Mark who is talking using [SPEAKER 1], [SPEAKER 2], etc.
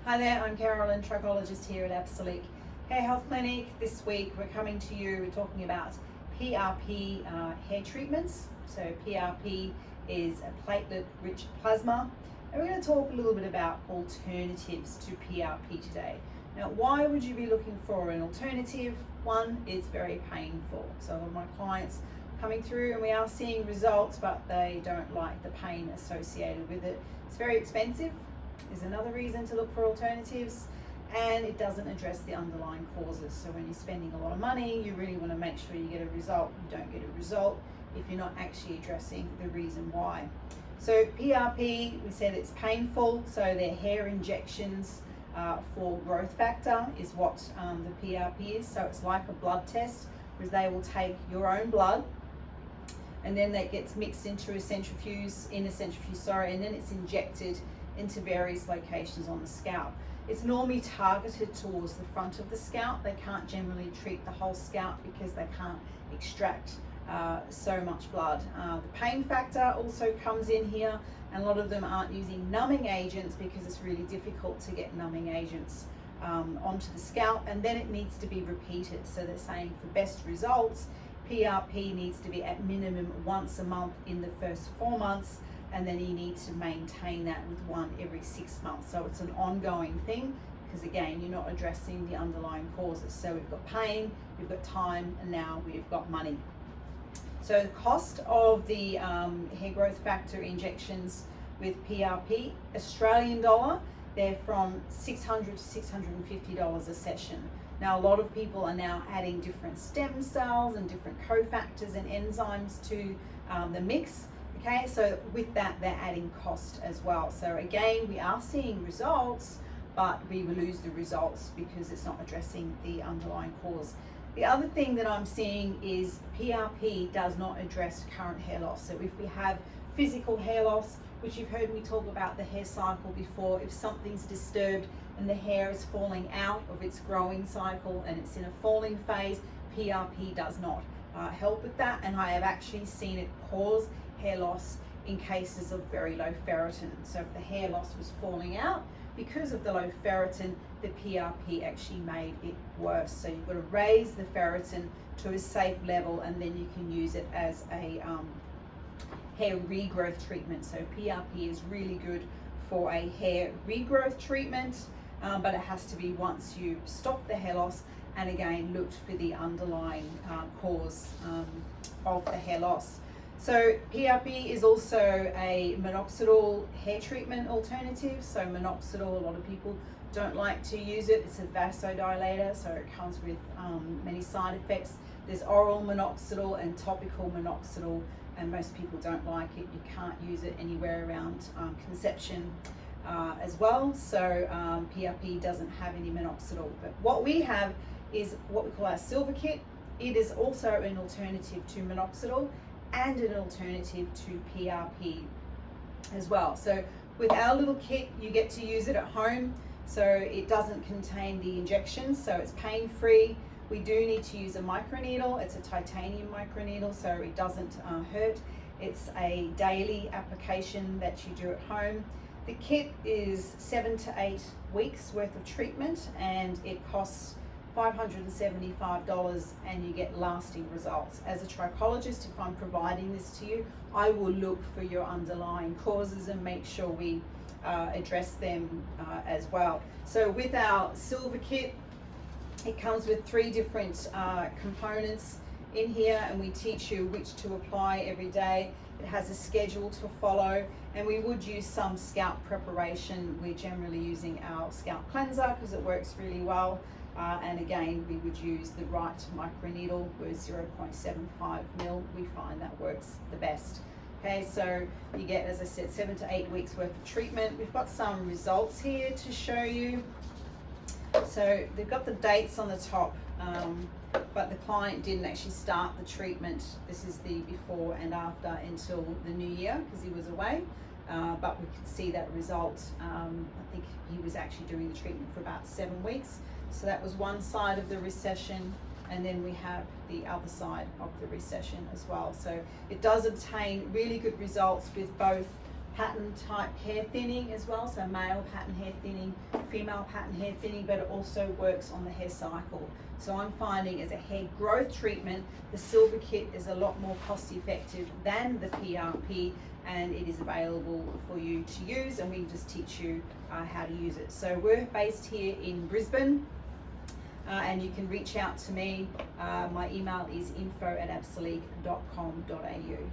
[SPEAKER 1] Hi there, I'm Carolyn, Trichologist here at Absolique Hair Health Clinic. This week we're coming to you, we're talking about PRP hair treatments. So PRP is a platelet-rich plasma, and we're going to talk a little bit about alternatives to PRP today. Now, why would you be looking for an alternative? One, it's very painful. So a lot of my clients coming through and we are seeing results, but they don't like the pain associated with it. It's very expensive is another reason to look for alternatives, and it doesn't address the underlying causes. So when you're spending a lot of money, you really want to make sure you get a result. You don't get a result if you're not actually addressing the reason why. So PRP, we said it's painful, so they're hair injections for growth factor is what the PRP is. So it's like a blood test, because they will take your own blood and then that gets mixed into a centrifuge, and then it's injected into various locations on the scalp. It's normally targeted towards the front of the scalp. They can't generally treat the whole scalp because they can't extract so much blood. The pain factor also comes in here, and a lot of them aren't using numbing agents because it's really difficult to get numbing agents onto the scalp, and then it needs to be repeated. So they're saying for best results, PRP needs to be at minimum once a month in the first 4 months, and then you need to maintain that with one every 6 months. So it's an ongoing thing, because again, you're not addressing the underlying causes. So we've got pain, we've got time, and now we've got money. So the cost of the hair growth factor injections with PRP, Australian dollar, they're from $600 to $650 a session. Now, a lot of people are now adding different stem cells and different cofactors and enzymes to the mix. Okay, so with that, they're adding cost as well. So again, we are seeing results, but we will lose the results because it's not addressing the underlying cause. The other thing that I'm seeing is PRP does not address current hair loss. So if we have physical hair loss, which you've heard me talk about the hair cycle before, if something's disturbed and the hair is falling out of its growing cycle and it's in a falling phase, PRP does not help with that. And I have actually seen it cause hair loss in cases of very low ferritin. So if the hair loss was falling out because of the low ferritin, the PRP actually made it worse. So you've got to raise the ferritin to a safe level, and then you can use it as a hair regrowth treatment. So PRP is really good for a hair regrowth treatment, but it has to be once you stop the hair loss, and again looked for the underlying cause of the hair loss. So PRP is also a minoxidil hair treatment alternative. So minoxidil, a lot of people don't like to use it. It's a vasodilator, so it comes with many side effects. There's oral minoxidil and topical minoxidil, and most people don't like it. You can't use it anywhere around conception as well. So PRP doesn't have any minoxidil. But what we have is what we call our Silver Kit. It is also an alternative to minoxidil and an alternative to PRP as well. So with our little kit, you get to use it at home. So it doesn't contain the injections, so it's pain-free. We do need to use a microneedle. It's a titanium microneedle, so it doesn't hurt. It's a daily application that you do at home. The kit is 7 to 8 weeks worth of treatment, and it costs $575, and you get lasting results. As a trichologist, if I'm providing this to you, I will look for your underlying causes and make sure we address them as well. So with our Silver Kit, it comes with 3 different components in here, and we teach you which to apply every day. It has a schedule to follow, and we would use some scalp preparation. We're generally using our scalp cleanser because it works really well. And again, we would use the right microneedle with 0.75 mil. We find that works the best. Okay, so you get, as I said, 7 to 8 weeks worth of treatment. We've got some results here to show you. So they've got the dates on the top, but the client didn't actually start the treatment. This is the before and after until the new year because he was away. But we could see that result. I think he was actually doing the treatment for about 7 weeks. So that was one side of the recession, and then we have the other side of the recession as well. So it does obtain really good results with both pattern type hair thinning as well, so male pattern hair thinning, female pattern hair thinning, but it also works on the hair cycle. So I'm finding as a hair growth treatment, the Silver Kit is a lot more cost effective than the PRP, and it is available for you to use, and we just teach you how to use it. So we're based here in Brisbane, and you can reach out to me. My email is info@absolique.com.au.